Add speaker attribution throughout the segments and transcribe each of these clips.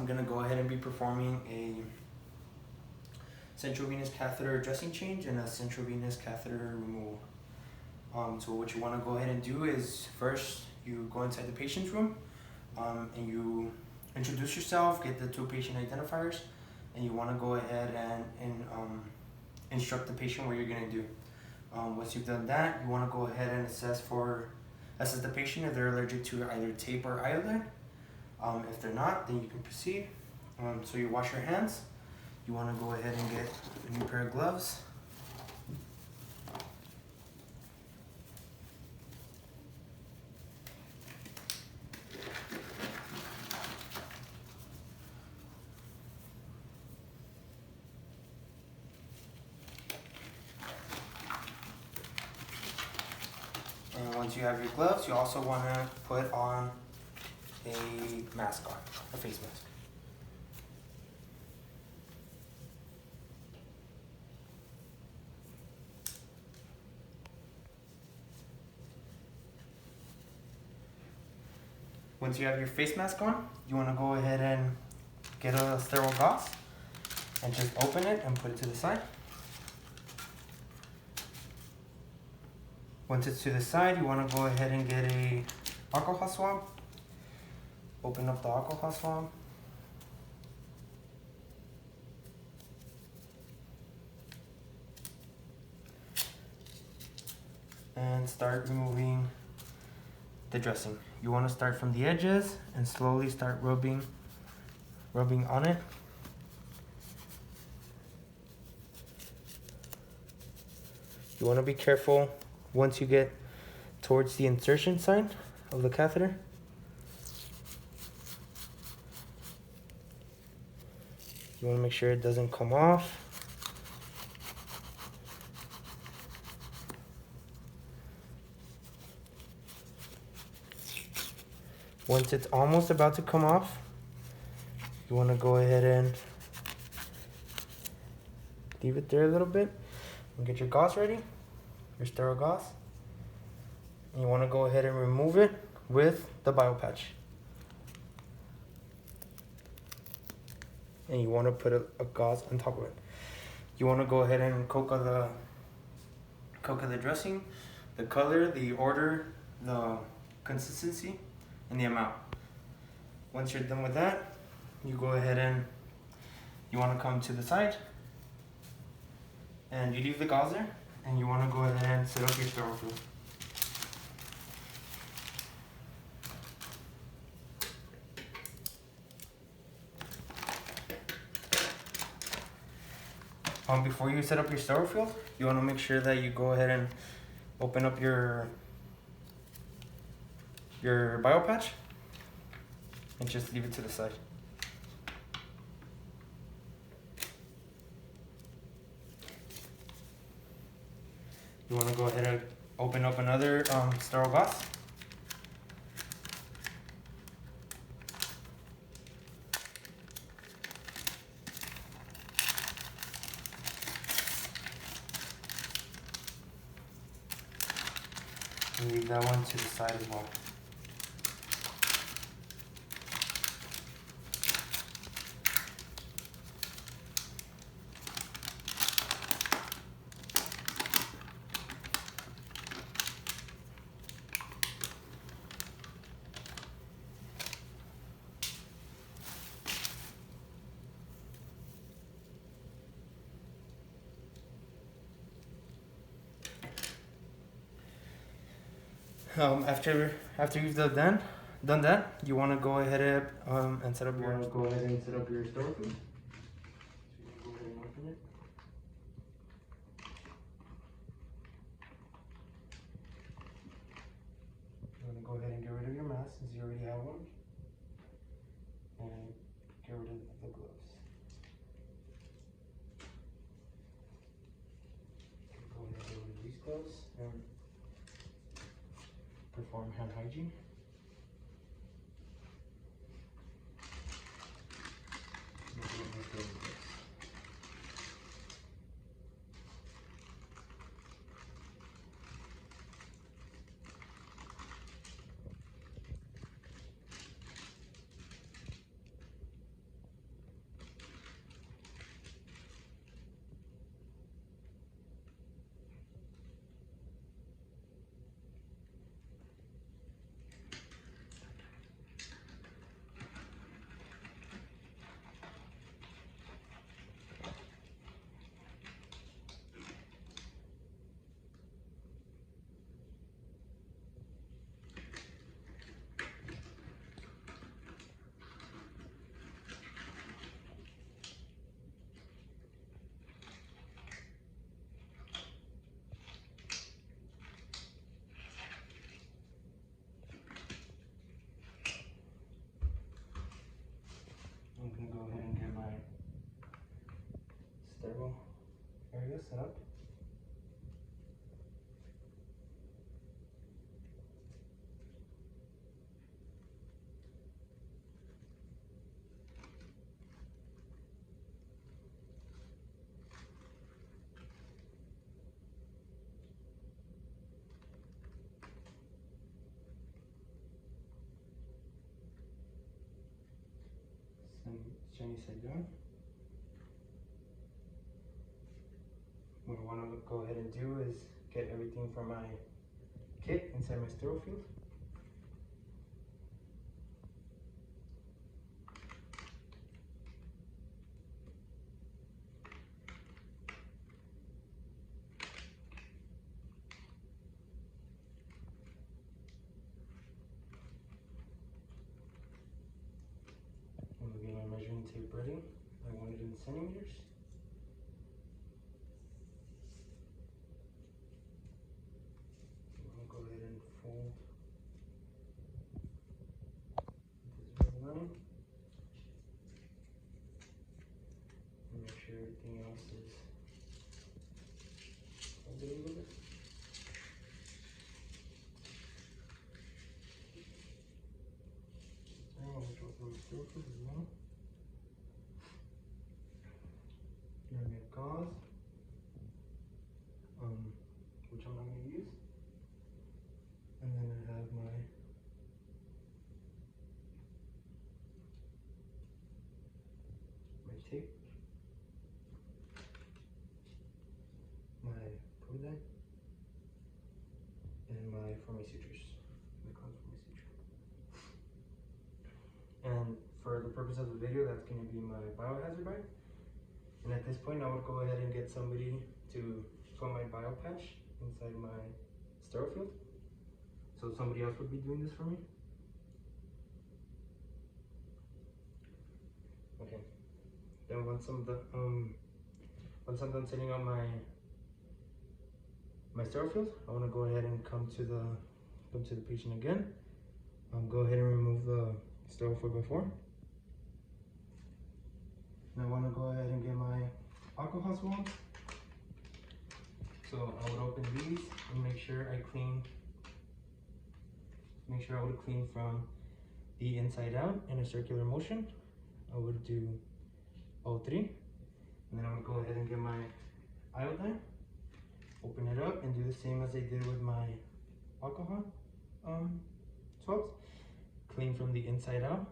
Speaker 1: I'm going to go ahead and be performing a central venous catheter dressing change and a central venous catheter removal. So what you want to go ahead and do is first you go inside the patient's room and you introduce yourself, get the two patient identifiers, and you want to go ahead and instruct the patient what you're going to do. Once you've done that, you want to go ahead and assess the patient if they're allergic to either tape or iodine. If they're not, then you can proceed. So you wash your hands. You want to go ahead and get a new pair of gloves. And once you have your gloves, you also want to put on a mask on, a face mask. Once you have your face mask on, you want to go ahead and get a sterile gauze and just open it and put it to the side. Once it's to the side, you want to go ahead and get a alcohol swab. Open up the alcohol swab. And start removing the dressing. You want to start from the edges and slowly start rubbing on it. You want to be careful once you get towards the insertion side of the catheter. You want to make sure it doesn't come off. Once it's almost about to come off, you want to go ahead and leave it there a little bit and get your gauze ready, your sterile gauze. And you want to go ahead and remove it with the bio patch. And you want to put a gauze on top of it. You want to go ahead and coca the dressing, the color, the order, the consistency, and the amount. Once you're done with that, you go ahead and you want to come to the side and you leave the gauze there, and you want to go ahead and set up your sterile field. Before you set up your sterile field, you want to make sure that you go ahead and open up your bio patch and just leave it to the side. You want to go ahead and open up another sterile gauze. And leave that one to the side as well. After you've done that, you want to go ahead and set up your sterile field. So you can go ahead and open it. You want to go ahead and get rid of your mask since you already have one, and get rid of the gloves. Go ahead and get rid of these gloves and perform hand hygiene. it up. Sunny side down. What I want to go ahead and do is get everything from my kit inside my sterile field. I'm going to get my measuring tape ready. I want it in centimeters. I'll go ahead and fold this red line and make sure everything else is folded a little bit. Now I'm going to drop my sterile field as well. Here I get gauze, which I'm not going to use. And then I have my tape, my Proline, and my for my sutures. And for the purpose of the video, that's going to be my biohazard bag. And at this point, I would go ahead and get somebody to put my bio patch inside my sterile field. So somebody else would be doing this for me. Okay. Then once I'm done setting up my sterile field, I want to go ahead and come to the patient again. Go ahead and remove the sterile 4x4. And I want to go ahead and get my alcohol swabs. So I would open these and make sure I would clean from the inside out in a circular motion. I would do all three. And then I would go ahead and get my iodine, open it up, and do the same as I did with my alcohol swabs. Clean from the inside out,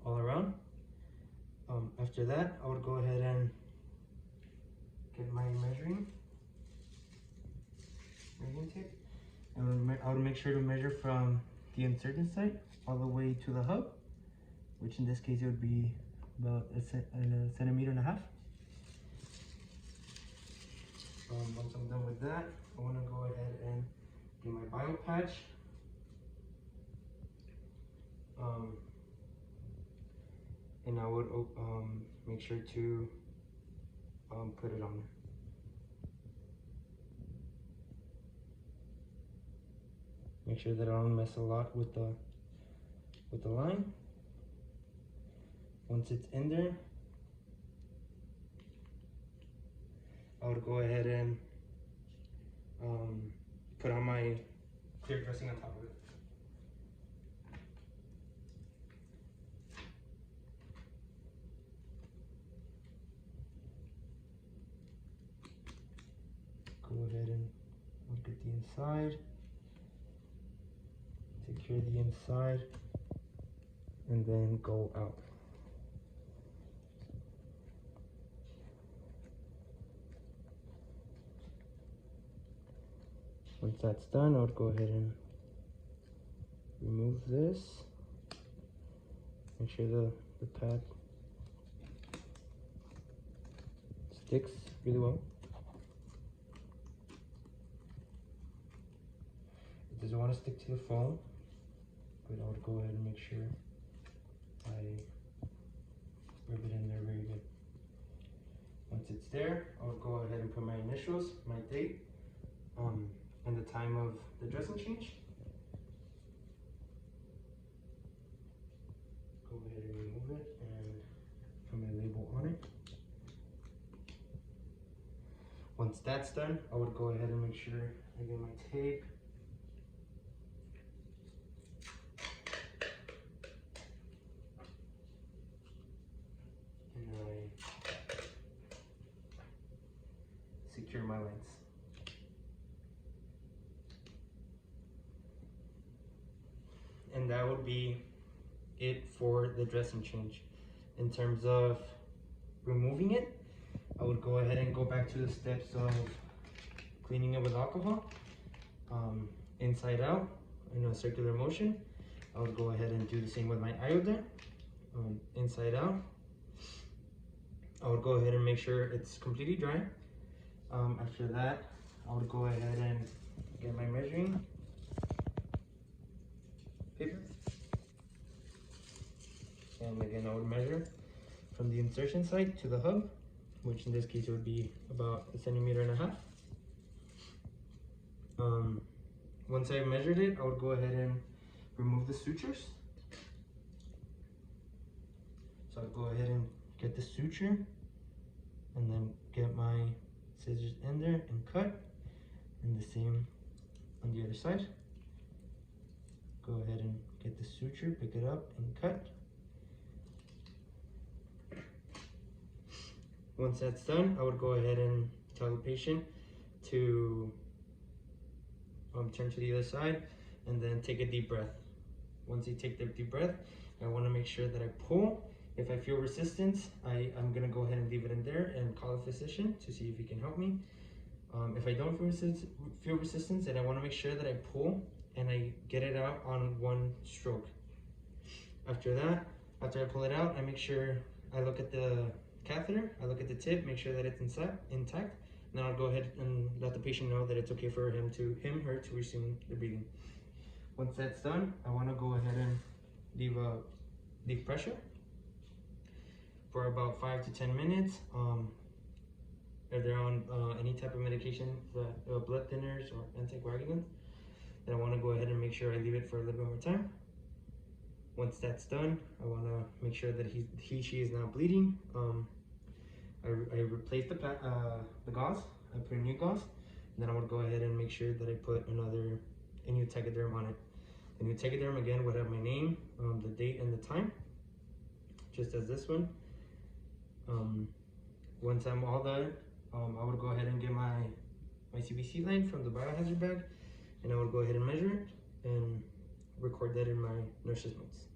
Speaker 1: all around. After that, I would go ahead and get my measuring tape. And I would make sure to measure from the insertion site all the way to the hub, which in this case it would be about a centimeter and a half. Once I'm done with that, I want to go ahead and get my bio patch. And I would make sure to put it on there. Make sure that I don't mess a lot with the line. Once it's in there, I would go ahead and put on my clear dressing on top of it. Go ahead and look at the inside. Take care of the inside, and then go out. Once that's done, I would go ahead and remove this. Make sure the pad sticks really well. It doesn't want to stick to the foam, but I would go ahead and make sure I rub it in there very good. Once it's there, I would go ahead and put my initials, my date, and the time of the dressing change. Go ahead and remove it and put my label on it. Once that's done, I would go ahead and make sure I get my tape. And I secure my lens. And that would be it for the dressing change. In terms of removing it, I would go ahead and go back to the steps of cleaning it with alcohol, inside out in a circular motion. I would go ahead and do the same with my iodine, inside out. I would go ahead and make sure it's completely dry. After that, I would go ahead and get my measuring paper. And again, I would measure from the insertion site to the hub, which in this case would be about 1.5 centimeters. Once I measured it, I would go ahead and remove the sutures. So I'd go ahead and get the suture and then get my scissors in there and cut, and the same on the other side. Go ahead and get the suture, pick it up and cut. Once that's done, I would go ahead and tell the patient to turn to the other side and then take a deep breath. Once you take the deep breath, I want to make sure that I pull. If I feel resistance, I'm going to go ahead and leave it in there and call a physician to see if he can help me. If I don't feel resistance, then I want to make sure that I pull and I get it out on one stroke. After that, after I pull it out, I make sure I look at the catheter, I look at the tip, make sure that it's intact. Now I'll go ahead and let the patient know that it's okay for her to resume the breathing. Once that's done, I want to go ahead and leave pressure for about 5 to 10 minutes. If they're on any type of medication, blood thinners or anticoagulants, then I want to go ahead and make sure I leave it for a little bit more time. Once that's done, I want to make sure that she is now bleeding. I replace the gauze, I put a new gauze, and then I would go ahead and make sure that I put a new tegaderm on it. The new tegaderm again would have my name, the date and the time, just as this one. Once I'm all done, I would go ahead and get my CVC line from the biohazard bag, and I would go ahead and measure it and record that in my nurse's notes.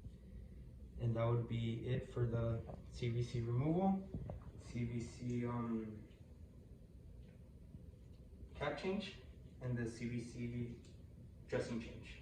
Speaker 1: And that would be it for the CVC removal, CVC cap change, and the CVC dressing change.